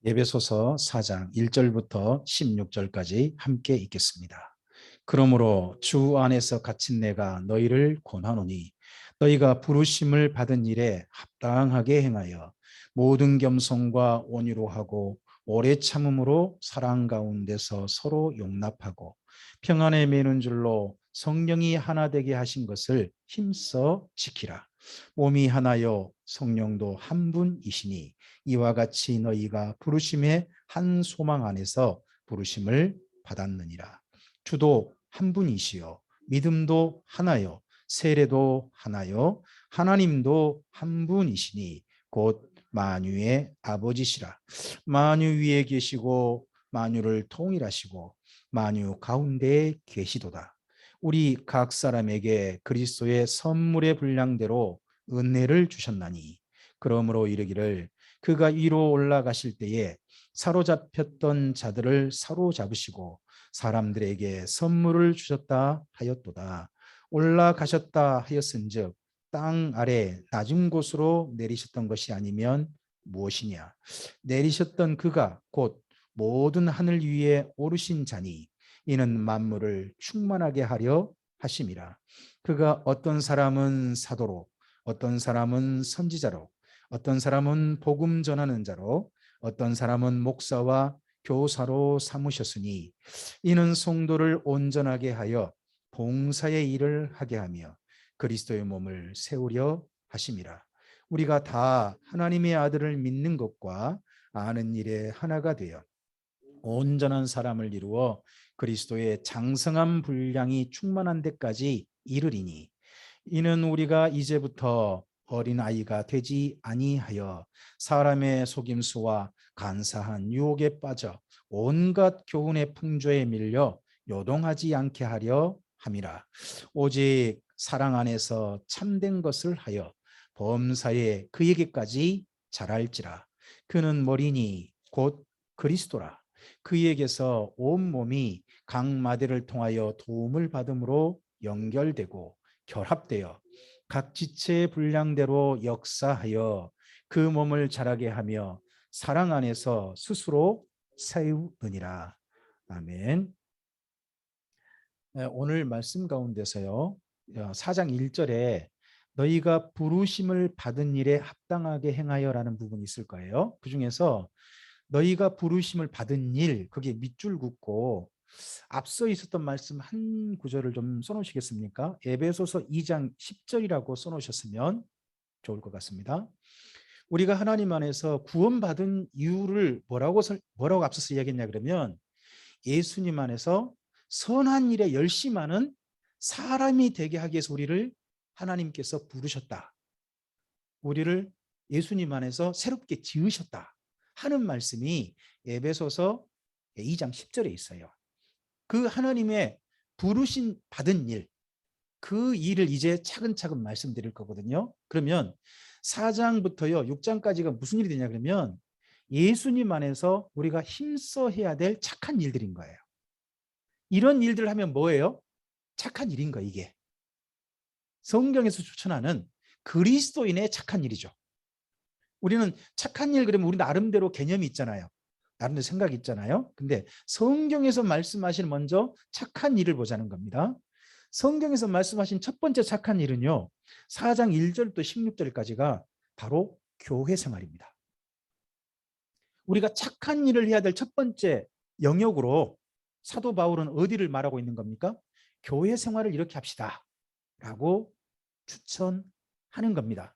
에베소서 4장 1절부터 16절까지 함께 읽겠습니다. 그러므로 주 안에서 갇힌 내가 너희를 권하노니 너희가 부르심을 받은 일에 합당하게 행하여 모든 겸손과 온유로 하고 오래 참음으로 사랑 가운데서 서로 용납하고 평안에 매는 줄로 성령이 하나 되게 하신 것을 힘써 지키라. 몸이 하나요 성령도 한 분이시니 이와 같이 너희가 부르심의 한 소망 안에서 부르심을 받았느니라. 주도 한 분이시요 믿음도 하나요 세례도 하나요 하나님도 한 분이시니 곧 만유의 아버지시라. 만유 위에 계시고 만유를 통일하시고 만유 가운데에 계시도다. 우리 각 사람에게 그리스도의 선물의 분량대로 은혜를 주셨나니 그러므로 이르기를 그가 위로 올라가실 때에 사로잡혔던 자들을 사로잡으시고 사람들에게 선물을 주셨다 하였도다. 올라가셨다 하였은즉 땅 아래 낮은 곳으로 내리셨던 것이 아니면 무엇이냐. 내리셨던 그가 곧 모든 하늘 위에 오르신 자니 이는 만물을 충만하게 하려 하심이라. 그가 어떤 사람은 사도로 어떤 사람은 선지자로 어떤 사람은 복음 전하는 자로 어떤 사람은 목사와 교사로 삼으셨으니 이는 성도를 온전하게 하여 봉사의 일을 하게 하며 그리스도의 몸을 세우려 하심이라. 우리가 다 하나님의 아들을 믿는 것과 아는 일에 하나가 되어 온전한 사람을 이루어 그리스도의 장성한 분량이 충만한 데까지 이르리니 이는 우리가 이제부터 어린아이가 되지 아니하여 사람의 속임수와 간사한 유혹에 빠져 온갖 교훈의 풍조에 밀려 요동하지 않게 하려 함이라. 오직 사랑 안에서 참된 것을 하여 범사에 그에게까지 자랄지라. 그는 머리니 곧 그리스도라. 그에게서 온 몸이 각 마디를 통하여 도움을 받음으로 연결되고 결합되어 각 지체의 분량대로 역사하여 그 몸을 자라게 하며 사랑 안에서 스스로 세우느니라. 아멘. 오늘 말씀 가운데서요. 4장 1절에 너희가 부르심을 받은 일에 합당하게 행하여라는 부분이 있을 거예요. 그중에서 너희가 부르심을 받은 일, 그게 밑줄 긋고 앞서 있었던 말씀 한 구절을 좀 써놓으시겠습니까? 에베소서 2장 10절이라고 써놓으셨으면 좋을 것 같습니다. 우리가 하나님 안에서 구원받은 이유를 뭐라고 앞서서 이야기했냐 그러면 예수님 안에서 선한 일에 열심하는 사람이 되게 하기 위해서 우리를 하나님께서 부르셨다. 우리를 예수님 안에서 새롭게 지으셨다 하는 말씀이 에베소서 2장 10절에 있어요. 그 하나님의 부르신 받은 일, 그 일을 이제 차근차근 말씀드릴 거거든요. 그러면 4장부터요 6장까지가 무슨 일이 되냐 그러면 예수님 안에서 우리가 힘써 해야 될 착한 일들인 거예요. 이런 일들을 하면 뭐예요? 착한 일인 거예요. 이게 성경에서 추천하는 그리스도인의 착한 일이죠. 우리는 착한 일 그러면 우리 나름대로 개념이 있잖아요. 나름대로 생각이 있잖아요. 근데 성경에서 말씀하시는 먼저 착한 일을 보자는 겁니다. 성경에서 말씀하신 첫 번째 착한 일은요. 4장 1절부터 16절까지가 바로 교회 생활입니다. 우리가 착한 일을 해야 될 첫 번째 영역으로 사도 바울은 어디를 말하고 있는 겁니까? 교회 생활을 이렇게 합시다 라고 추천하는 겁니다.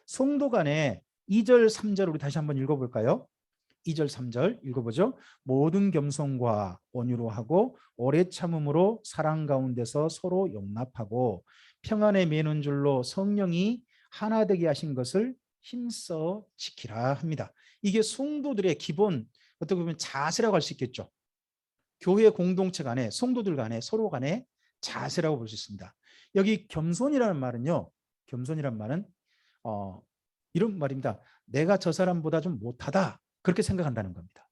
성도 간에 2절 3절 우리 다시 한번 읽어볼까요? 2절 3절 읽어보죠. 모든 겸손과 온유로 하고 오래 참음으로 사랑 가운데서 서로 용납하고 평안에 매는 줄로 성령이 하나 되게 하신 것을 힘써 지키라 합니다. 이게 성도들의 기본 어떻게 보면 자세라고 할 수 있겠죠. 교회 공동체 간에 성도들 간에 서로 간에 자세라고 볼 수 있습니다. 여기 겸손이라는 말은요. 겸손이란 말은 이런 말입니다. 내가 저 사람보다 좀 못하다. 그렇게 생각한다는 겁니다.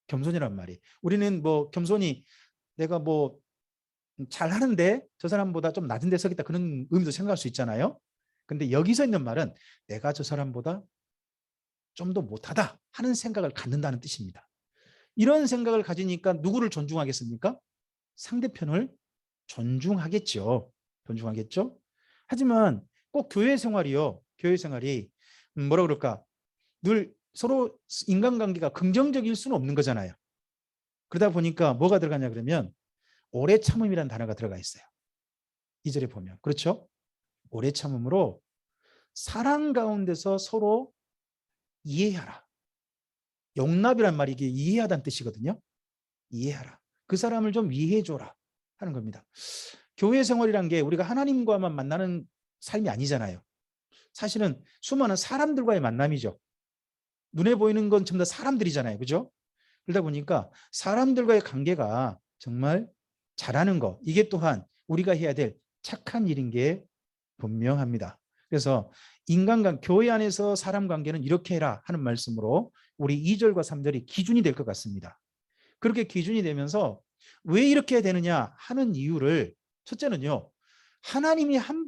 겸손이란 말이. 우리는 뭐 겸손이 내가 뭐 잘하는데 저 사람보다 좀 낮은 데 서겠다 그런 의미도 생각할 수 있잖아요. 근데 여기서 있는 말은 내가 저 사람보다 좀 더 못하다 하는 생각을 갖는다는 뜻입니다. 이런 생각을 가지니까 누구를 존중하겠습니까? 상대편을 존중하겠죠. 존중하겠죠. 하지만 꼭 교회 생활이요. 교회 생활이 뭐라 그럴까? 늘 서로 인간관계가 긍정적일 수는 없는 거잖아요. 그러다 보니까 뭐가 들어가냐 그러면 오래 참음이라는 단어가 들어가 있어요. 2절에 보면. 그렇죠? 오래 참음으로 사랑 가운데서 서로 이해하라. 용납이란 말이 이게 이해하다는 뜻이거든요. 이해하라. 그 사람을 좀 이해해줘라 하는 겁니다. 교회 생활이란 게 우리가 하나님과만 만나는 삶이 아니잖아요. 사실은 수많은 사람들과의 만남이죠. 눈에 보이는 건 전부 다 사람들이잖아요. 그죠? 그러다 보니까 사람들과의 관계가 정말 잘하는 거, 이게 또한 우리가 해야 될 착한 일인 게 분명합니다. 그래서 교회 안에서 사람 관계는 이렇게 해라 하는 말씀으로 우리 2절과 3절이 기준이 될 것 같습니다. 그렇게 기준이 되면서 왜 이렇게 되느냐 하는 이유를, 첫째는요, 하나님이 한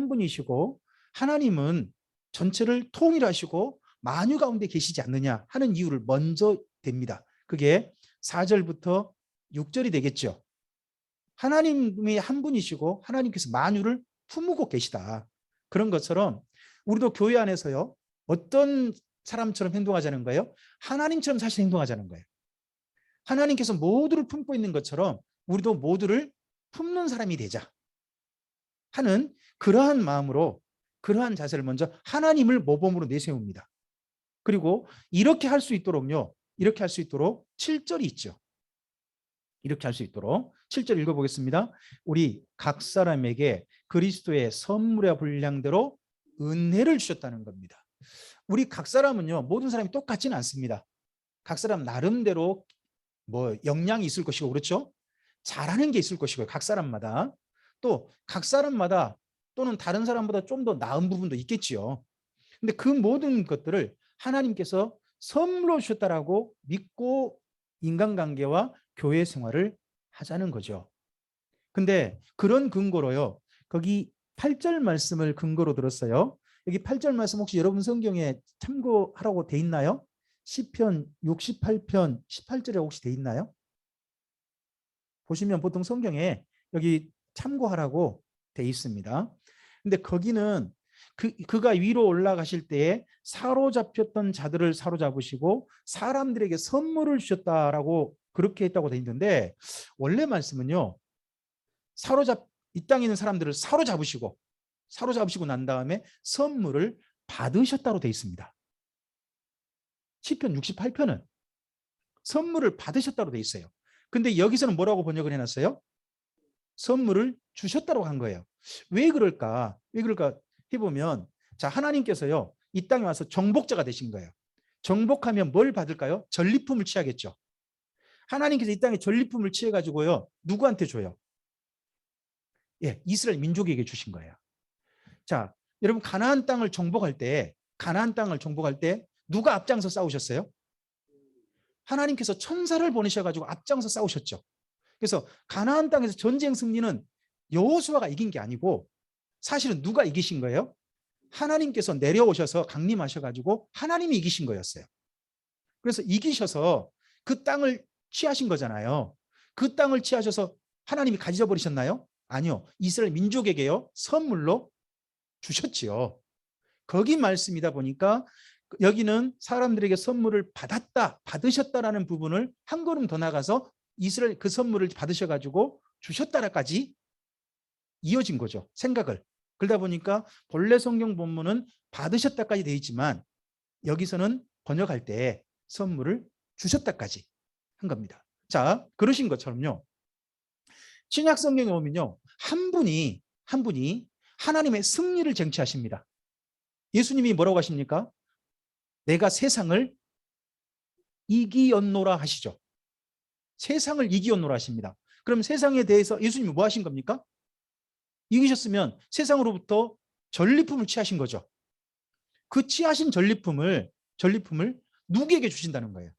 분이시고 하나님은 전체를 통일하시고 만유 가운데 계시지 않느냐 하는 이유를 먼저 댑니다. 그게 4절부터 6절이 되겠죠. 하나님이 한 분이시고 하나님께서 만유를 품고 계시다. 그런 것처럼 우리도 교회 안에서요, 어떤 사람처럼 행동하자는 거예요? 하나님처럼 사실 행동하자는 거예요. 하나님께서 모두를 품고 있는 것처럼 우리도 모두를 품는 사람이 되자 하는 그러한 마음으로, 그러한 자세를 먼저 하나님을 모범으로 내세웁니다. 그리고 이렇게 할 수 있도록요, 이렇게 할 수 있도록 7절이 있죠. 이렇게 할 수 있도록 7절 읽어보겠습니다. 우리 각 사람에게 그리스도의 선물의 분량대로 은혜를 주셨다는 겁니다. 우리 각 사람은요, 모든 사람이 똑같지는 않습니다. 각 사람 나름대로 뭐 역량이 있을 것이고, 그렇죠? 잘하는 게 있을 것이고, 각 사람마다 또 각 사람마다 또는 다른 사람보다 좀 더 나은 부분도 있겠지요. 근데 그 모든 것들을 하나님께서 선물로 주셨다라고 믿고 인간관계와 교회 생활을 하자는 거죠. 근데 그런 근거로요, 거기 8절 말씀을 근거로 들었어요. 여기 8절 말씀 혹시 여러분 성경에 참고하라고 돼 있나요? 시편 68편 18절에 혹시 돼 있나요? 보시면 보통 성경에 여기 참고하라고 돼 있습니다. 근데 거기는 그가 위로 올라가실 때에 사로잡혔던 자들을 사로잡으시고 사람들에게 선물을 주셨다라고 그렇게 했다고 돼 있는데, 원래 말씀은요, 이 땅에 있는 사람들을 사로잡으시고 난 다음에 선물을 받으셨다고 돼 있습니다. 시편 68편은 선물을 받으셨다고 돼 있어요. 근데 여기서는 뭐라고 번역을 해놨어요? 선물을 주셨다고 한 거예요. 왜 그럴까? 왜 그럴까 해보면, 자, 하나님께서요, 이 땅에 와서 정복자가 되신 거예요. 정복하면 뭘 받을까요? 전리품을 취하겠죠. 하나님께서 이 땅에 전리품을 취해가지고요, 누구한테 줘요? 예, 이스라엘 민족에게 주신 거예요. 자, 여러분, 가나안 땅을 정복할 때 누가 앞장서 싸우셨어요? 하나님께서 천사를 보내셔가지고 앞장서 싸우셨죠. 그래서 가나안 땅에서 전쟁 승리는 여호수아가 이긴 게 아니고 사실은 누가 이기신 거예요? 하나님께서 내려오셔서 강림하셔가지고 하나님이 이기신 거였어요. 그래서 이기셔서 그 땅을 취하신 거잖아요. 그 땅을 취하셔서 하나님이 가져버리셨나요? 아니요. 이스라엘 민족에게요, 선물로 주셨지요. 거기 말씀이다 보니까 여기는 사람들에게 선물을 받으셨다라는 부분을 한 걸음 더 나가서 이스라엘 그 선물을 받으셔가지고 주셨다라까지 이어진 거죠. 생각을. 그러다 보니까 본래 성경 본문은 받으셨다까지 되어 있지만 여기서는 번역할 때 선물을 주셨다까지 한 겁니다. 자, 그러신 것처럼요, 신약 성경에 오면요, 한 분이 하나님의 승리를 쟁취하십니다. 예수님이 뭐라고 하십니까? 내가 세상을 이기었노라 하시죠. 세상을 이기었노라 하십니다. 그럼 세상에 대해서 예수님이 뭐 하신 겁니까? 이기셨으면 세상으로부터 전리품을 취하신 거죠. 그 취하신 전리품을 누구에게 주신다는 거예요?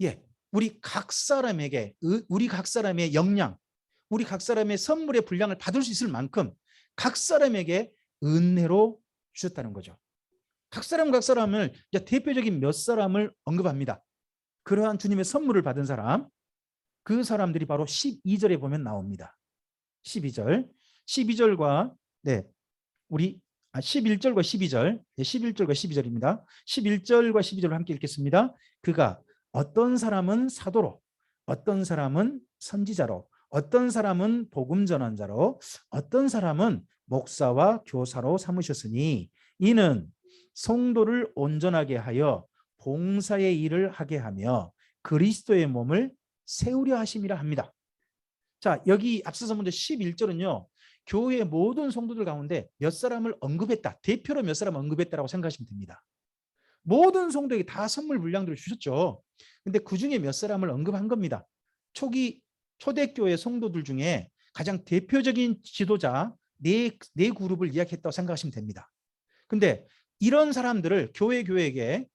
예, 우리 각 사람의 역량, 우리 각 사람의 선물의 분량을 받을 수 있을 만큼 각 사람에게 은혜로 주셨다는 거죠. 각 사람을 대표적인 몇 사람을 언급합니다. 그러한 주님의 선물을 받은 사람, 그 사람들이 바로 12절에 보면 나옵니다. 12절, 12절과 네, 우리 11절과 12절, 11절과 12절입니다. 11절과 12절을 함께 읽겠습니다. 그가 어떤 사람은 사도로, 어떤 사람은 선지자로, 어떤 사람은 복음 전환자로, 어떤 사람은 목사와 교사로 삼으셨으니 이는 성도를 온전하게 하여 봉사의 일을 하게 하며 그리스도의 몸을 세우려 하심이라 합니다. 자, 여기 앞서서 먼저 11절은요. 교회의 모든 성도들 가운데 몇 사람을 언급했다. 대표로 몇 사람을 언급했다라고 생각하시면 됩니다. 모든 성도에게 다 선물 분량들을 주셨죠. 근데 그중에 몇 사람을 언급한 겁니다. 초대교회 성도들 중에 가장 대표적인 지도자 네 그룹을 이야기했다고 생각하시면 됩니다. 근데 이런 사람들을 교회에게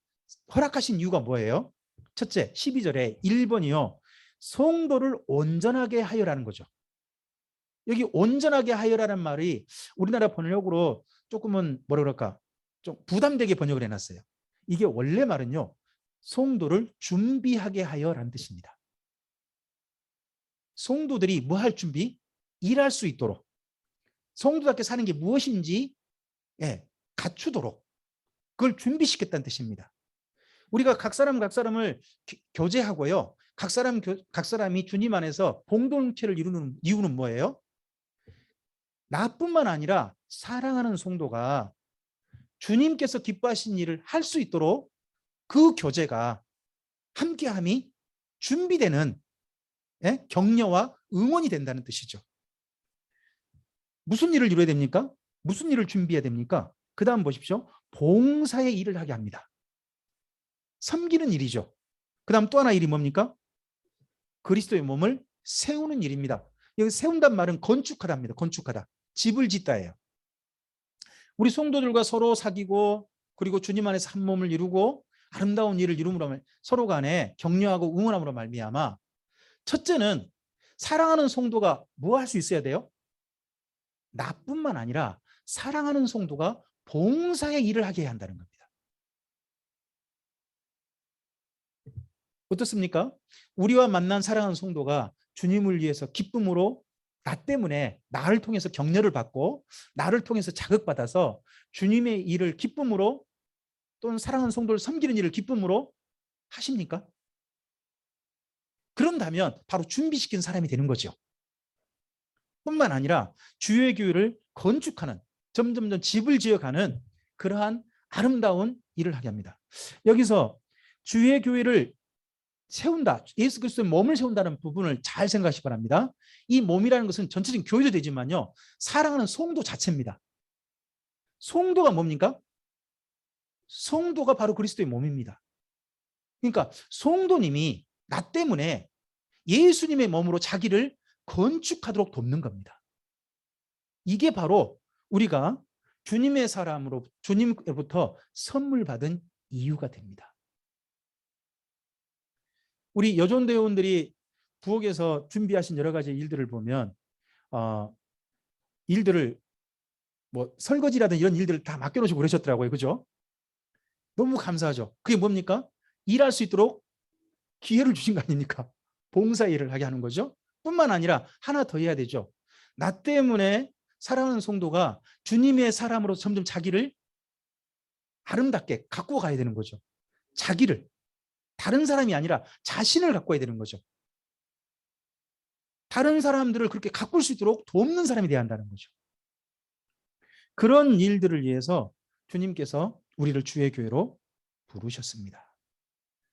허락하신 이유가 뭐예요? 첫째, 12절에 1번이요. 성도를 온전하게 하여라는 거죠. 여기 온전하게 하여라는 말이 우리나라 번역으로 조금은 뭐라 그럴까? 좀 부담되게 번역을 해놨어요. 이게 원래 말은요. 성도를 준비하게 하여라는 뜻입니다. 성도들이 뭐 할 준비? 일할 수 있도록. 성도답게 사는 게 무엇인지 갖추도록. 그걸 준비시켰다는 뜻입니다. 우리가 각 사람을 교제하고요. 각 사람이 주님 안에서 공동체를 이루는 이유는 뭐예요? 나뿐만 아니라 사랑하는 성도가 주님께서 기뻐하신 일을 할 수 있도록 그 교제가 함께함이 준비되는 격려와 응원이 된다는 뜻이죠. 무슨 일을 이루어야 됩니까? 무슨 일을 준비해야 됩니까? 그 다음 보십시오. 봉사의 일을 하게 합니다. 섬기는 일이죠. 그 다음 또 하나 일이 뭡니까? 그리스도의 몸을 세우는 일입니다. 여기 세운단 말은 건축하다입니다. 건축하다. 집을 짓다예요. 우리 성도들과 서로 사귀고 그리고 주님 안에서 한 몸을 이루고 아름다운 일을 이룸으로 서로 간에 격려하고 응원함으로 말미암아 첫째는 사랑하는 성도가 뭐 할 수 있어야 돼요? 나뿐만 아니라 사랑하는 성도가 봉사의 일을 하게 해야 한다는 겁니다. 어떻습니까? 우리와 만난 사랑하는 성도가 주님을 위해서 기쁨으로 나 때문에 나를 통해서 격려를 받고 나를 통해서 자극받아서 주님의 일을 기쁨으로 또는 사랑하는 성도를 섬기는 일을 기쁨으로 하십니까? 그런다면 바로 준비시킨 사람이 되는 거죠. 뿐만 아니라 주의 교회를 건축하는 점점점 집을 지어가는 그러한 아름다운 일을 하게 합니다. 여기서 주의 교회를 세운다. 예수 그리스도의 몸을 세운다는 부분을 잘 생각하시기 바랍니다. 이 몸이라는 것은 전체적인 교회도 되지만요. 사랑하는 성도 자체입니다. 성도가 뭡니까? 성도가 바로 그리스도의 몸입니다. 그러니까 성도님이 나 때문에 예수님의 몸으로 자기를 건축하도록 돕는 겁니다. 이게 바로 우리가 주님의 사람으로 주님으로부터 선물 받은 이유가 됩니다. 우리 여종대원들이 부엌에서 준비하신 여러 가지 일들을 보면 일들을 뭐 설거지라든 이런 일들을 다 맡겨놓으시고 그러셨더라고요. 그죠? 너무 감사하죠. 그게 뭡니까? 일할 수 있도록 기회를 주신 거 아닙니까? 봉사 일을 하게 하는 거죠. 뿐만 아니라 하나 더 해야 되죠. 나 때문에 사랑하는 성도가 주님의 사람으로 점점 자기를 아름답게 갖고 가야 되는 거죠. 자기를. 다른 사람이 아니라 자신을 갖고 와야 되는 거죠. 다른 사람들을 그렇게 가꿀 수 있도록 돕는 사람이 돼야 한다는 거죠. 그런 일들을 위해서 주님께서 우리를 주의 교회로 부르셨습니다.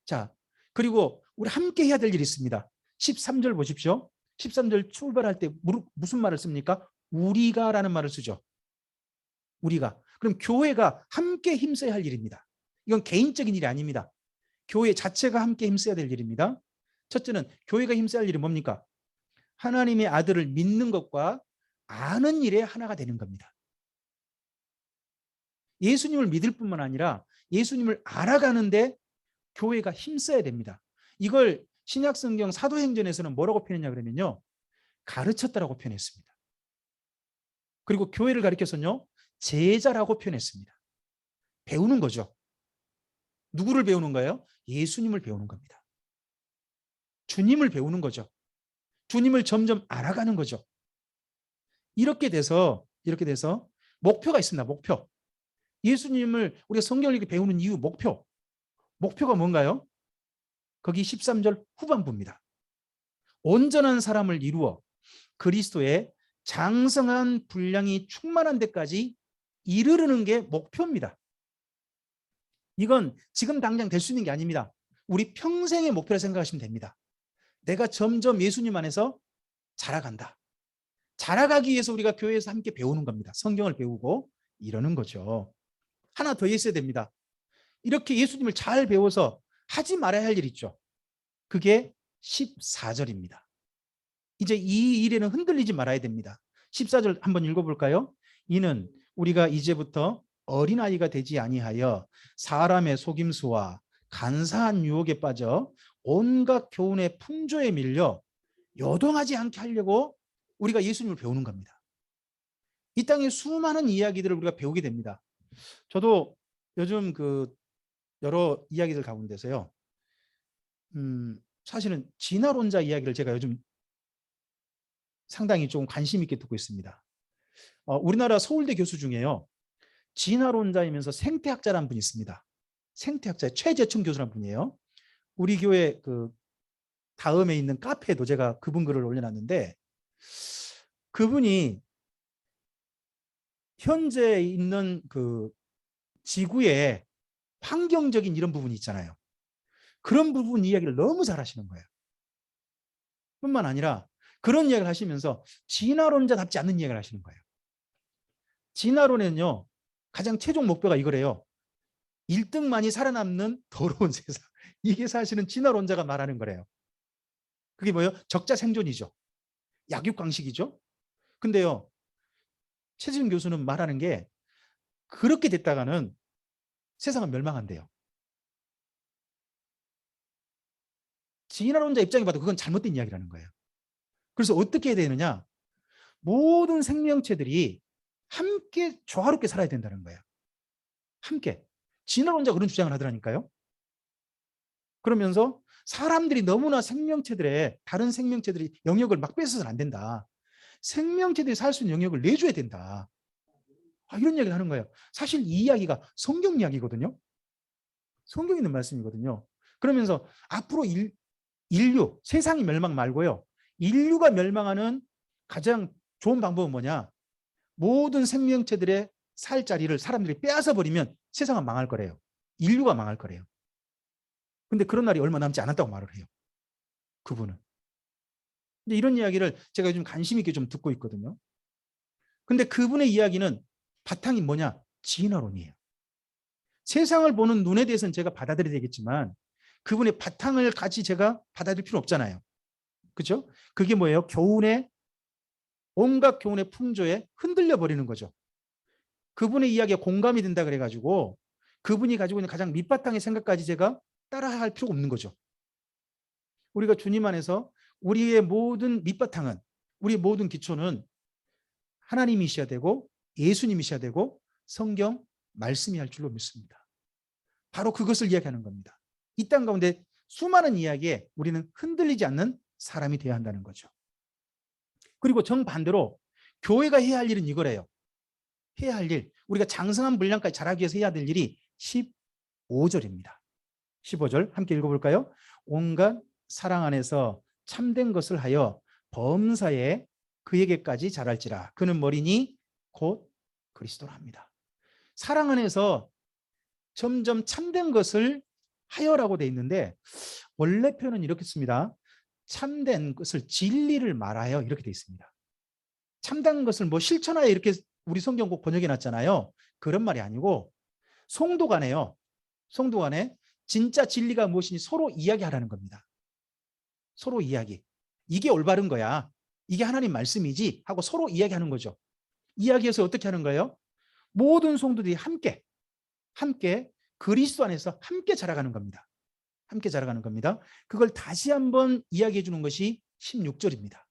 자, 그리고 우리 함께 해야 될 일이 있습니다. 13절 보십시오. 13절 출발할 때 무슨 말을 씁니까? 우리가라는 말을 쓰죠. 우리가. 그럼 교회가 함께 힘써야 할 일입니다. 이건 개인적인 일이 아닙니다. 교회 자체가 함께 힘써야 될 일입니다. 첫째는 교회가 힘써야 할 일이 뭡니까? 하나님의 아들을 믿는 것과 아는 일에 하나가 되는 겁니다. 예수님을 믿을 뿐만 아니라 예수님을 알아가는데 교회가 힘써야 됩니다. 이걸 신약성경 사도행전에서는 뭐라고 표현했냐 그러면요. 가르쳤다라고 표현했습니다. 그리고 교회를 가리켜서는요. 제자라고 표현했습니다. 배우는 거죠. 누구를 배우는 거예요? 예수님을 배우는 겁니다. 주님을 배우는 거죠. 주님을 점점 알아가는 거죠. 이렇게 돼서 목표가 있습니다. 목표. 예수님을 우리가 성경을 이렇게 배우는 이유 목표가 뭔가요? 거기 13절 후반부입니다. 온전한 사람을 이루어 그리스도의 장성한 분량이 충만한 데까지 이르르는 게 목표입니다. 이건 지금 당장 될 수 있는 게 아닙니다. 우리 평생의 목표라 생각하시면 됩니다. 내가 점점 예수님 안에서 자라간다. 자라가기 위해서 우리가 교회에서 함께 배우는 겁니다. 성경을 배우고 이러는 거죠. 하나 더 있어야 됩니다. 이렇게 예수님을 잘 배워서 하지 말아야 할 일 있죠. 그게 14절입니다. 이제 이 일에는 흔들리지 말아야 됩니다. 14절 한번 읽어볼까요? 이는 우리가 이제부터 어린아이가 되지 아니하여 사람의 속임수와 간사한 유혹에 빠져 온갖 교훈의 풍조에 밀려 요동하지 않게 하려고 우리가 예수님을 배우는 겁니다. 이 땅에 수많은 이야기들을 우리가 배우게 됩니다. 저도 요즘 여러 이야기들 가운데서요. 사실은 진화론자 이야기를 제가 요즘 상당히 좀 관심 있게 듣고 있습니다. 우리나라 서울대 교수 중에요. 진화론자이면서 생태학자라는 분이 있습니다. 생태학자 최재춘 교수라는 분이에요. 우리 교회 다음에 있는 카페에도 제가 그분 글을 올려놨는데 그분이 현재 있는 지구의 환경적인 이런 부분이 있잖아요. 그런 부분 이야기를 너무 잘하시는 거예요. 뿐만 아니라 그런 이야기를 하시면서 진화론자답지 않는 이야기를 하시는 거예요. 진화론에는요. 가장 최종 목표가 이거래요. 1등만이 살아남는 더러운 세상. 이게 사실은 진화론자가 말하는 거래요. 그게 뭐예요? 적자 생존이죠. 약육강식이죠. 근데요. 최지훈 교수는 말하는 게 그렇게 됐다가는 세상은 멸망한대요. 진화론자 입장에 봐도 그건 잘못된 이야기라는 거예요. 그래서 어떻게 해야 되느냐? 모든 생명체들이 함께 조화롭게 살아야 된다는 거예요. 함께. 진화론자 그런 주장을 하더라니까요. 그러면서 사람들이 너무나 다른 생명체들이 영역을 막 뺏어서는 안 된다. 생명체들이 살 수 있는 영역을 내줘야 된다. 이런 이야기를 하는 거예요. 사실 이 이야기가 성경 이야기거든요. 성경에 있는 말씀이거든요. 그러면서 앞으로 인류, 세상이 멸망 말고요. 인류가 멸망하는 가장 좋은 방법은 뭐냐? 모든 생명체들의 살 자리를 사람들이 빼앗아 버리면 세상은 망할 거래요. 인류가 망할 거래요. 근데 그런 날이 얼마 남지 않았다고 말을 해요. 그분은. 근데 이런 이야기를 제가 요즘 관심 있게 좀 듣고 있거든요. 근데 그분의 이야기는 바탕이 뭐냐? 진화론이에요. 세상을 보는 눈에 대해서는 제가 받아들여야 되겠지만 그분의 바탕을 같이 제가 받아들일 필요 없잖아요. 그죠? 그게 뭐예요? 온갖 교훈의 풍조에 흔들려 버리는 거죠. 그분의 이야기에 공감이 된다 그래가지고 그분이 가지고 있는 가장 밑바탕의 생각까지 제가 따라할 필요가 없는 거죠. 우리가 주님 안에서 우리의 모든 밑바탕은, 우리의 모든 기초는 하나님이셔야 되고 예수님이셔야 되고 성경 말씀이 할 줄로 믿습니다. 바로 그것을 이야기하는 겁니다. 이 땅 가운데 수많은 이야기에 우리는 흔들리지 않는 사람이 되어야 한다는 거죠. 그리고 정반대로 교회가 해야 할 일은 이거래요. 해야 할 일, 우리가 장성한 분량까지 자라기 위해서 해야 될 일이 15절입니다. 15절 함께 읽어볼까요? 온갖 사랑 안에서 참된 것을 하여 범사에 그에게까지 자랄지라. 그는 머리니 곧 그리스도라 합니다. 사랑 안에서 점점 참된 것을 하여라고 돼 있는데 원래 표현은 이렇게 씁니다. 참된 것을 진리를 말하여 이렇게 돼 있습니다. 참된 것을 실천하여 이렇게 우리 성경 꼭 번역해 놨잖아요. 그런 말이 아니고 성도 간에 진짜 진리가 무엇인지 서로 이야기하라는 겁니다. 서로 이야기. 이게 올바른 거야. 이게 하나님 말씀이지 하고 서로 이야기하는 거죠. 이야기해서 어떻게 하는 거예요? 모든 성도들이 함께 그리스도 안에서 함께 자라가는 겁니다. 함께 자라가는 겁니다. 그걸 다시 한번 이야기해 주는 것이 16절입니다.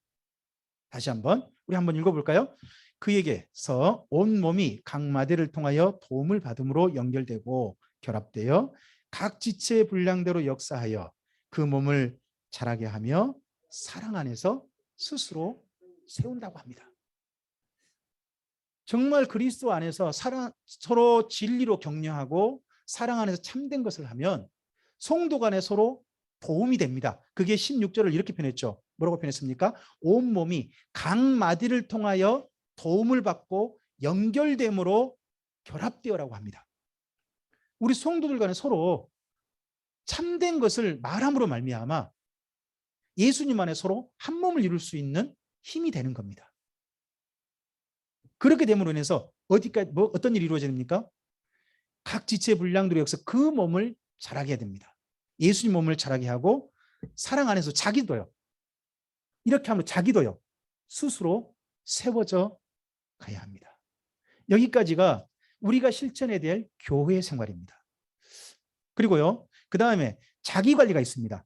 다시 한번 우리 한번 읽어볼까요? 그에게서 온 몸이 각 마디를 통하여 도움을 받음으로 연결되고 결합되어 각 지체의 분량대로 역사하여 그 몸을 자라게 하며 사랑 안에서 스스로 세운다고 합니다. 정말 그리스도 안에서 서로 진리로 격려하고 사랑 안에서 참된 것을 하면 성도 간에 서로 도움이 됩니다. 그게 16절을 이렇게 표현했죠. 뭐라고 표현했습니까? 온몸이 각 마디를 통하여 도움을 받고 연결됨으로 결합되어라고 합니다. 우리 성도들 간에 서로 참된 것을 말함으로 말미암아 예수님 안에 서로 한 몸을 이룰 수 있는 힘이 되는 겁니다. 그렇게 됨으로 인해서 어떤 일이 이루어집니까? 각 지체 분량들이 여기서 그 몸을 자라게 해야 됩니다. 예수님 몸을 자라게 하고 사랑 안에서 자기도요. 이렇게 하면 자기도요. 스스로 세워져 가야 합니다. 여기까지가 우리가 실천해야 될 교회 생활입니다. 그리고요. 그 다음에 자기관리가 있습니다.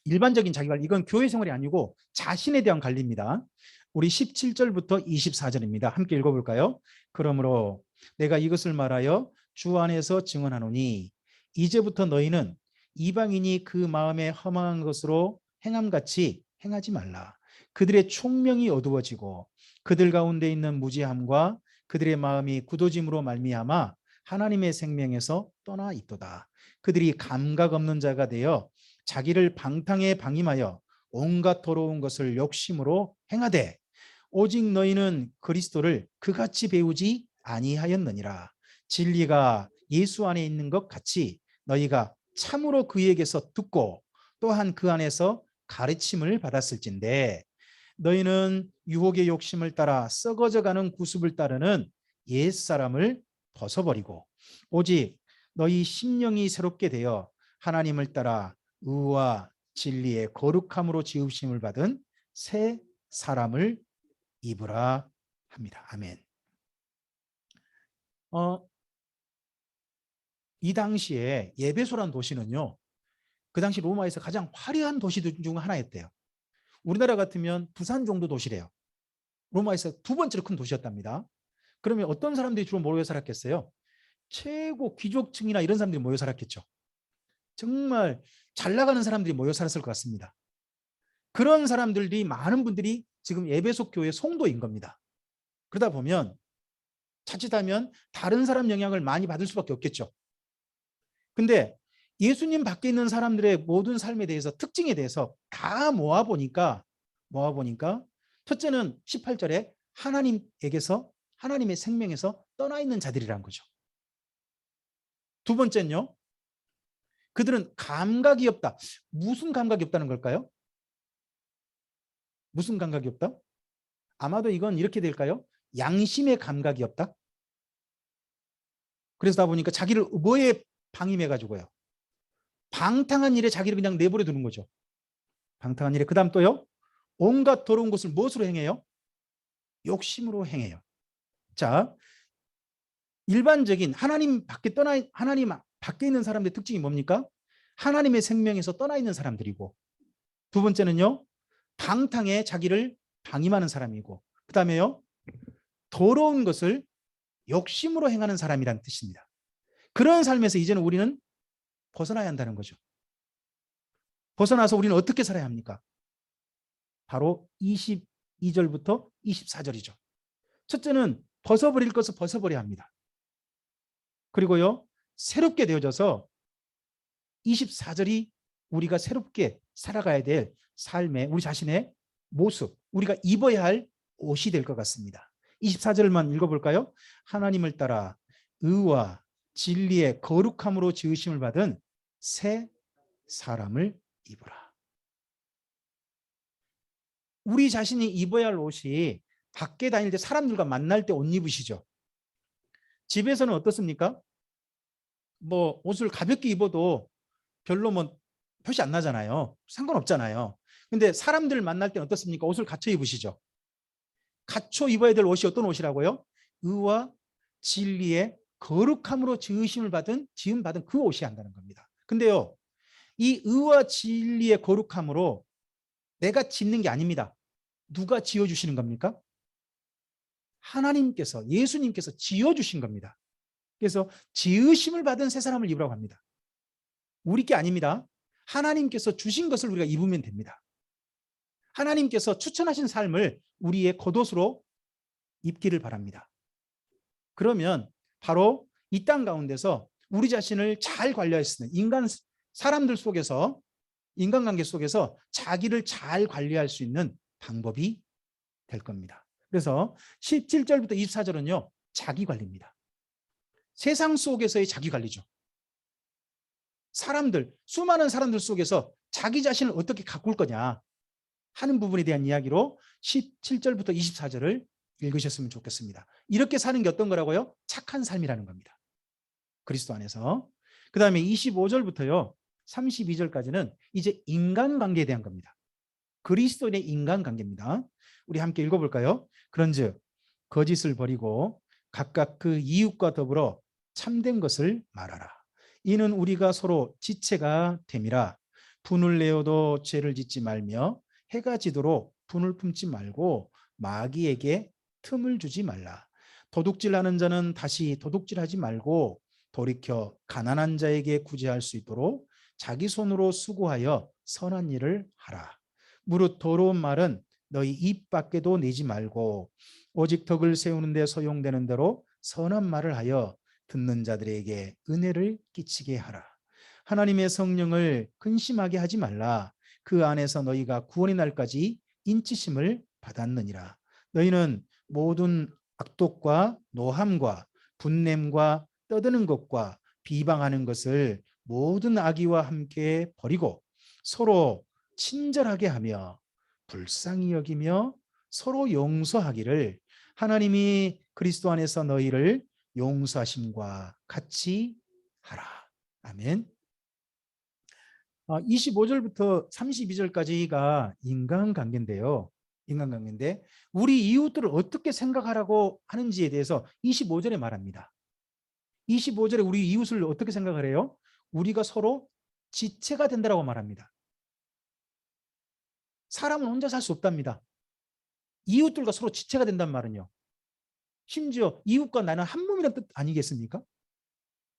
일반적인 자기관리, 이건 교회 생활이 아니고 자신에 대한 관리입니다. 우리 17절부터 24절입니다. 함께 읽어볼까요? 그러므로 내가 이것을 말하여 주 안에서 증언하노니 이제부터 너희는 이방인이 그 마음에 허망한 것으로 행함같이 행하지 말라. 그들의 총명이 어두워지고 그들 가운데 있는 무지함과 그들의 마음이 굳어짐으로 말미암아 하나님의 생명에서 떠나 있도다. 그들이 감각 없는 자가 되어 자기를 방탕에 방임하여 온갖 더러운 것을 욕심으로 행하되 오직 너희는 그리스도를 그같이 배우지 아니하였느니라. 진리가 예수 안에 있는 것 같이 너희가 참으로 그에게서 듣고 또한 그 안에서 가르침을 받았을진데 너희는 유혹의 욕심을 따라 썩어져가는 구습을 따르는 옛사람을 벗어버리고 오직 너희 심령이 새롭게 되어 하나님을 따라 의와 진리의 거룩함으로 지으심을 받은 새 사람을 입으라 합니다. 아멘. 이 당시에 예배소란 도시는요. 그 당시 로마에서 가장 화려한 도시 중 하나였대요. 우리나라 같으면 부산 정도 도시래요. 로마에서 두 번째로 큰 도시였답니다. 그러면 어떤 사람들이 주로 모여 살았겠어요? 최고 귀족층이나 이런 사람들이 모여 살았겠죠. 정말 잘 나가는 사람들이 모여 살았을 것 같습니다. 그런 사람들이 많은 분들이 지금 에베소 교회 성도인 겁니다. 그러다 보면 자칫하면 다른 사람 영향을 많이 받을 수밖에 없겠죠. 근데 예수님 밖에 있는 사람들의 모든 삶에 대해서 특징에 대해서 다 모아보니까 첫째는 18절에 하나님에게서 하나님의 생명에서 떠나 있는 자들이라는 거죠. 두 번째는요. 그들은 감각이 없다. 무슨 감각이 없다는 걸까요? 무슨 감각이 없다? 아마도 이건 이렇게 될까요? 양심의 감각이 없다. 그래서 다 보니까 자기를 뭐에 방임해가지고요. 방탕한 일에 자기를 그냥 내버려 두는 거죠. 방탕한 일에. 그 다음 또요. 온갖 더러운 것을 무엇으로 행해요? 욕심으로 행해요. 자, 일반적인 하나님 밖에 있는 사람들의 특징이 뭡니까? 하나님의 생명에서 떠나 있는 사람들이고 두 번째는요. 방탕에 자기를 방임하는 사람이고 그 다음에요. 더러운 것을 욕심으로 행하는 사람이라는 뜻입니다. 그런 삶에서 이제는 우리는 벗어나야 한다는 거죠. 벗어나서 우리는 어떻게 살아야 합니까? 바로 22절부터 24절이죠. 첫째는 벗어버릴 것을 벗어버려야 합니다. 그리고요. 새롭게 되어져서 24절이 우리가 새롭게 살아가야 될 삶의 우리 자신의 모습, 우리가 입어야 할 옷이 될 것 같습니다. 24절만 읽어볼까요? 하나님을 따라 의와 진리의 거룩함으로 지으심을 받은 새 사람을 입으라. 우리 자신이 입어야 할 옷이 밖에 다닐 때 사람들과 만날 때 옷 입으시죠. 집에서는 어떻습니까? 뭐 옷을 가볍게 입어도 별로 뭐 표시 안 나잖아요. 상관없잖아요. 근데 사람들 만날 때는 어떻습니까? 옷을 갖춰 입으시죠. 갖춰 입어야 될 옷이 어떤 옷이라고요? 의와 진리의 거룩함으로 지으심을 받은 그 옷이 한다는 겁니다. 근데요. 이 의와 진리의 거룩함으로 내가 짓는 게 아닙니다. 누가 지어주시는 겁니까? 하나님께서, 예수님께서 지어주신 겁니다. 그래서 지으심을 받은 새 사람을 입으라고 합니다. 우리 게 아닙니다. 하나님께서 주신 것을 우리가 입으면 됩니다. 하나님께서 추천하신 삶을 우리의 겉옷으로 입기를 바랍니다. 그러면 바로 이 땅 가운데서 우리 자신을 잘 관리할 수 있는 사람들 속에서, 인간관계 속에서 자기를 잘 관리할 수 있는 방법이 될 겁니다. 그래서 17절부터 24절은요, 자기 관리입니다. 세상 속에서의 자기 관리죠. 수많은 사람들 속에서 자기 자신을 어떻게 가꿀 거냐 하는 부분에 대한 이야기로 17절부터 24절을 읽으셨으면 좋겠습니다. 이렇게 사는 게 어떤 거라고요? 착한 삶이라는 겁니다. 그리스도 안에서. 그 다음에 25절부터요 32절까지는 이제 인간관계에 대한 겁니다. 그리스도인의 인간관계입니다. 우리 함께 읽어볼까요? 그런즉 거짓을 버리고 각각 그 이웃과 더불어 참된 것을 말하라. 이는 우리가 서로 지체가 됨이라. 분을 내어도 죄를 짓지 말며 해가 지도록 분을 품지 말고 마귀에게 틈을 주지 말라. 도둑질하는 자는 다시 도둑질하지 말고 돌이켜 가난한 자에게 구제할 수 있도록 자기 손으로 수고하여 선한 일을 하라. 무릇 더러운 말은 너희 입 밖에도 내지 말고 오직 덕을 세우는 데 소용되는 대로 선한 말을 하여 듣는 자들에게 은혜를 끼치게 하라. 하나님의 성령을 근심하게 하지 말라. 그 안에서 너희가 구원의 날까지 인치심을 받았느니라. 너희는 모든 악독과 노함과 분냄과 떠드는 것과 비방하는 것을 모든 악의와 함께 버리고 서로 친절하게 하며 불쌍히 여기며 서로 용서하기를 하나님이 그리스도 안에서 너희를 용서하심과 같이 하라. 아멘. 25절부터 32절까지가 인간관계인데요. 인간관계인데 우리 이웃들을 어떻게 생각하라고 하는지에 대해서 25절에 말합니다. 25절에 우리 이웃을 어떻게 생각을 해요? 우리가 서로 지체가 된다고 말합니다. 사람은 혼자 살 수 없답니다. 이웃들과 서로 지체가 된단 말은요. 심지어 이웃과 나는 한 몸이라는 뜻 아니겠습니까?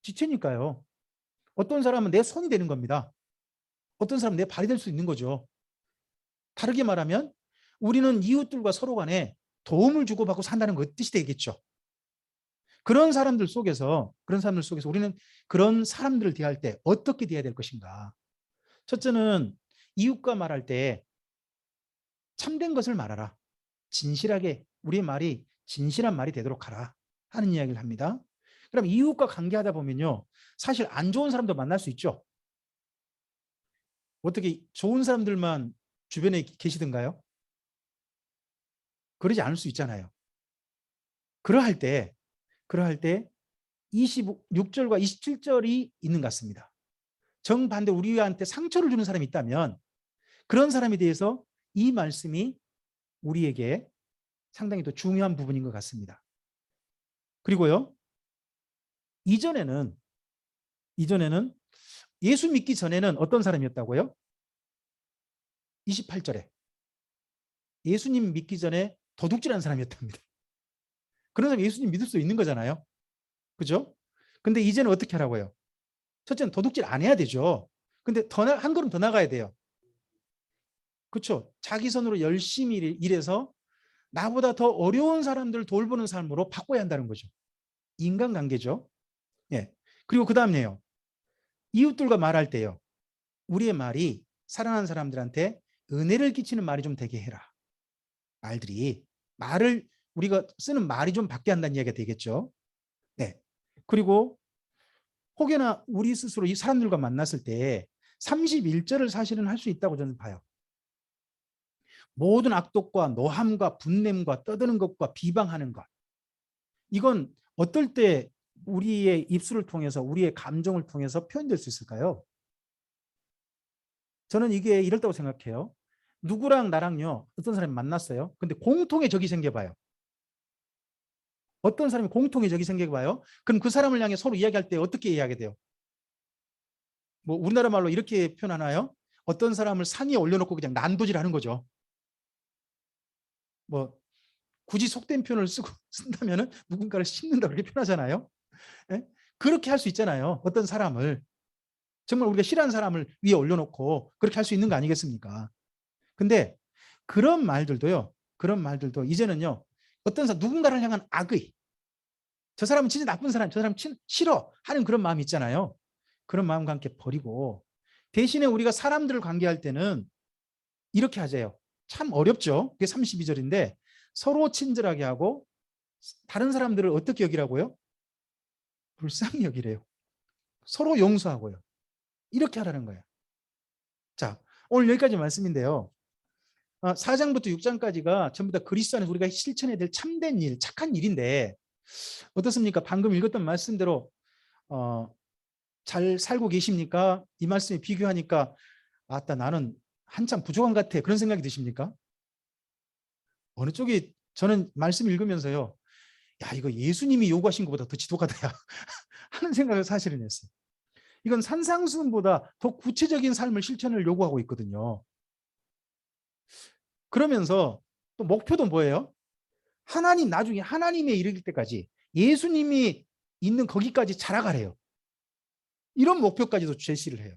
지체니까요. 어떤 사람은 내 손이 되는 겁니다. 어떤 사람은 내 발이 될 수 있는 거죠. 다르게 말하면 우리는 이웃들과 서로 간에 도움을 주고받고 산다는 것 뜻이 되겠죠. 그런 사람들 속에서 우리는 그런 사람들을 대할 때 어떻게 대해야 될 것인가? 첫째는 이웃과 말할 때 참된 것을 말하라. 진실하게 우리의 말이 진실한 말이 되도록 하라 하는 이야기를 합니다. 그럼 이웃과 관계하다 보면요. 사실 안 좋은 사람도 만날 수 있죠. 어떻게 좋은 사람들만 주변에 계시던가요? 그러지 않을 수 있잖아요. 그러할 때 26절과 27절이 있는 것 같습니다. 정반대 우리한테 상처를 주는 사람이 있다면 그런 사람에 대해서 이 말씀이 우리에게 상당히 더 중요한 부분인 것 같습니다. 그리고요. 이전에는 예수 믿기 전에는 어떤 사람이었다고요? 28절에 예수님 믿기 전에 도둑질하는 사람이었답니다. 그런 사람 예수님 믿을 수 있는 거잖아요. 그죠? 근데 이제는 어떻게 하라고요? 첫째는 도둑질 안 해야 되죠. 근데 한 걸음 더 나가야 돼요. 그렇죠? 자기 손으로 열심히 일해서 나보다 더 어려운 사람들을 돌보는 삶으로 바꿔야 한다는 거죠. 인간관계죠. 예. 그리고 그 다음에요. 이웃들과 말할 때요. 우리의 말이 사랑하는 사람들한테 은혜를 끼치는 말이 좀 되게 해라. 말을 우리가 쓰는 말이 좀 바뀌어야 한다는 이야기가 되겠죠. 네. 그리고 혹여나 우리 스스로 이 사람들과 만났을 때 31절을 사실은 할 수 있다고 저는 봐요. 모든 악독과 노함과 분냄과 떠드는 것과 비방하는 것. 이건 어떨 때 우리의 입술을 통해서 우리의 감정을 통해서 표현될 수 있을까요? 저는 이게 이렇다고 생각해요. 누구랑 나랑요. 어떤 사람이 만났어요. 근데 공통의 적이 생겨봐요. 어떤 사람이 공통의 적이 생겨봐요. 그럼 그 사람을 향해 서로 이야기할 때 어떻게 이야기해야 돼요? 뭐 우리나라 말로 이렇게 표현하나요? 어떤 사람을 상위에 올려놓고 그냥 난도질하는 거죠. 뭐 굳이 속된 표현을 쓴다면은 누군가를 씹는다 그렇게 표현하잖아요. 예? 그렇게 할 수 있잖아요. 어떤 사람을 정말 우리가 싫어하는 사람을 위에 올려놓고 그렇게 할 수 있는 거 아니겠습니까? 근데 그런 말들도요. 그런 말들도 이제는요. 어떤 사람 누군가를 향한 악의, 저 사람은 진짜 나쁜 사람, 저 사람 싫어 하는 그런 마음이 있잖아요. 그런 마음과 함께 버리고 대신에 우리가 사람들을 관계할 때는 이렇게 하세요. 참 어렵죠. 그게 32절인데 서로 친절하게 하고 다른 사람들을 어떻게 여기라고요? 불쌍히 여기래요. 서로 용서하고요. 이렇게 하라는 거예요. 자, 오늘 여기까지 말씀인데요. 4장부터 6장까지가 전부 다 그리스도 안에서 우리가 실천해야 될 참된 일, 착한 일인데 어떻습니까? 방금 읽었던 말씀대로 잘 살고 계십니까? 이 말씀에 비교하니까 아따 나는 한참 부족한 것 같아. 그런 생각이 드십니까? 어느 쪽이 저는 말씀 읽으면서요. 야 이거 예수님이 요구하신 것보다 더 지독하다 야. 하는 생각을 사실은 했어요. 이건 산상수훈보다 더 구체적인 삶을 실천을 요구하고 있거든요. 그러면서 또 목표도 뭐예요? 하나님 나중에 하나님에 이르길 때까지 예수님이 있는 거기까지 자라가래요. 이런 목표까지도 제시를 해요.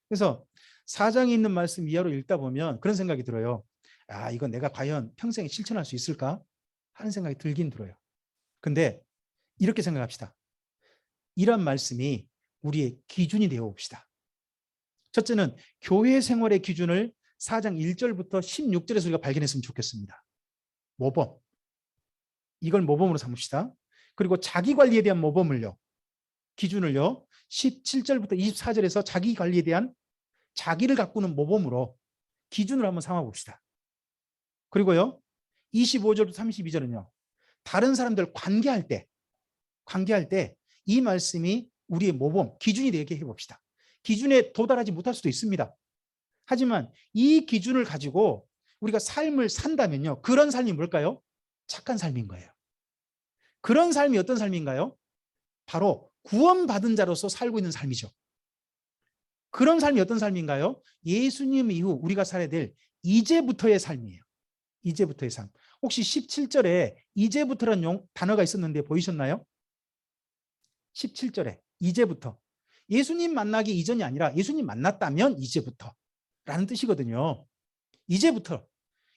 그래서 4장에 있는 말씀 이하로 읽다 보면 그런 생각이 들어요. 아, 이건 내가 과연 평생에 실천할 수 있을까? 하는 생각이 들긴 들어요. 근데 이렇게 생각합시다. 이런 말씀이 우리의 기준이 되어 봅시다. 첫째는 교회 생활의 기준을 4장 1절부터 16절에서 우리가 발견했으면 좋겠습니다. 모범. 이걸 모범으로 삼읍시다. 그리고 자기 관리에 대한 모범을요. 기준을요. 17절부터 24절에서 자기 관리에 대한 자기를 가꾸는 모범으로 기준을 한번 삼아 봅시다. 그리고요. 25절부터 32절은요. 다른 사람들 관계할 때 이 말씀이 우리의 모범, 기준이 되게 해봅시다. 기준에 도달하지 못할 수도 있습니다. 하지만 이 기준을 가지고 우리가 삶을 산다면요. 그런 삶이 뭘까요? 착한 삶인 거예요. 그런 삶이 어떤 삶인가요? 바로 구원받은 자로서 살고 있는 삶이죠. 그런 삶이 어떤 삶인가요? 예수님 이후 우리가 살아야 될 이제부터의 삶이에요. 이제부터의 삶. 혹시 17절에 이제부터라는 단어가 있었는데 보이셨나요? 17절에 이제부터. 예수님 만나기 이전이 아니라 예수님 만났다면 이제부터라는 뜻이거든요. 이제부터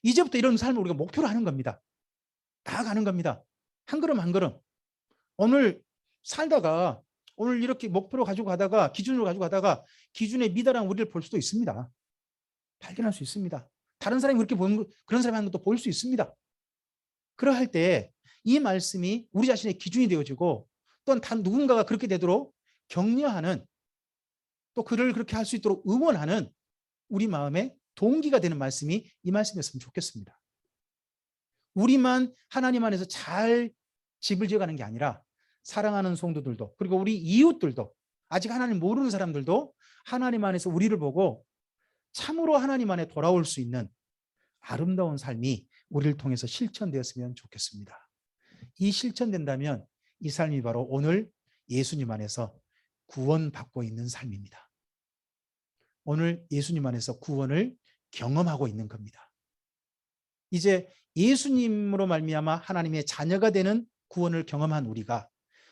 이런 삶을 우리가 목표로 하는 겁니다. 나아가는 겁니다. 한 걸음 한 걸음. 오늘 살다가 오늘 이렇게 목표로 가지고 가다가 기준으로 가지고 가다가 기준에 미달한 우리를 볼 수도 있습니다. 발견할 수 있습니다. 다른 사람이 그렇게 보는 그런 사람이 하는 것도 볼 수 있습니다. 그러할 때 이 말씀이 우리 자신의 기준이 되어지고 또한 단 누군가가 그렇게 되도록 격려하는 또 그를 그렇게 할 수 있도록 응원하는 우리 마음의 동기가 되는 말씀이 이 말씀이었으면 좋겠습니다. 우리만 하나님 안에서 잘 집을 지어가는 게 아니라 사랑하는 성도들도 그리고 우리 이웃들도 아직 하나님 모르는 사람들도 하나님 안에서 우리를 보고 참으로 하나님 안에 돌아올 수 있는 아름다운 삶이 우리를 통해서 실천되었으면 좋겠습니다. 이 실천된다면 이 삶이 바로 오늘 예수님 안에서 구원받고 있는 삶입니다. 오늘 예수님 안에서 구원을 경험하고 있는 겁니다. 이제 예수님으로 말미암아 하나님의 자녀가 되는 구원을 경험한 우리가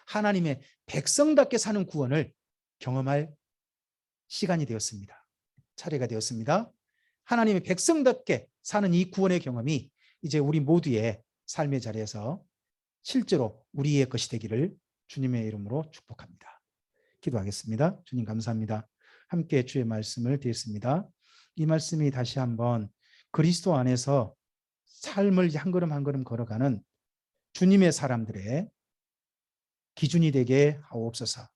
하나님의 백성답게 사는 구원을 경험할 시간이 되었습니다. 차례가 되었습니다. 하나님의 백성답게 사는 이 구원의 경험이 이제 우리 모두의 삶의 자리에서 실제로 우리의 것이 되기를 주님의 이름으로 축복합니다. 기도하겠습니다. 주님 감사합니다. 함께 주의 말씀을 드렸습니다. 이 말씀이 다시 한번 그리스도 안에서 삶을 한 걸음 한 걸음 걸어가는 주님의 사람들의 기준이 되게 하옵소서.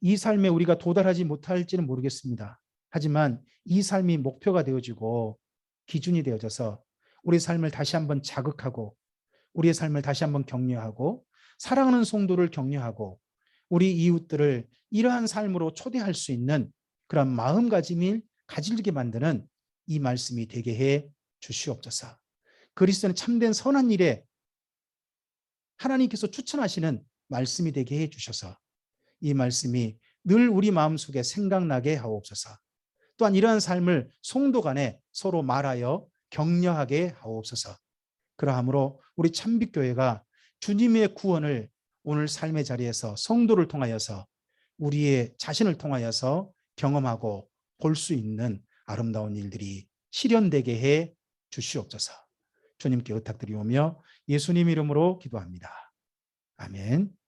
이 삶에 우리가 도달하지 못할지는 모르겠습니다. 하지만 이 삶이 목표가 되어지고 기준이 되어져서 우리 삶을 다시 한번 자극하고 우리의 삶을 다시 한번 격려하고 사랑하는 성도를 격려하고 우리 이웃들을 이러한 삶으로 초대할 수 있는 그런 마음가짐을 가지게 만드는 이 말씀이 되게 해 주시옵소서. 그리스도는 참된 선한 일에 하나님께서 추천하시는 말씀이 되게 해 주셔서 이 말씀이 늘 우리 마음속에 생각나게 하옵소서. 또한 이러한 삶을 성도 간에 서로 말하여 격려하게 하옵소서. 그러함으로 우리 참빛교회가 주님의 구원을 오늘 삶의 자리에서 성도를 통하여서 우리의 자신을 통하여서 경험하고 볼 수 있는 아름다운 일들이 실현되게 해 주시옵소서. 주님께 부탁드리오며 예수님 이름으로 기도합니다. 아멘.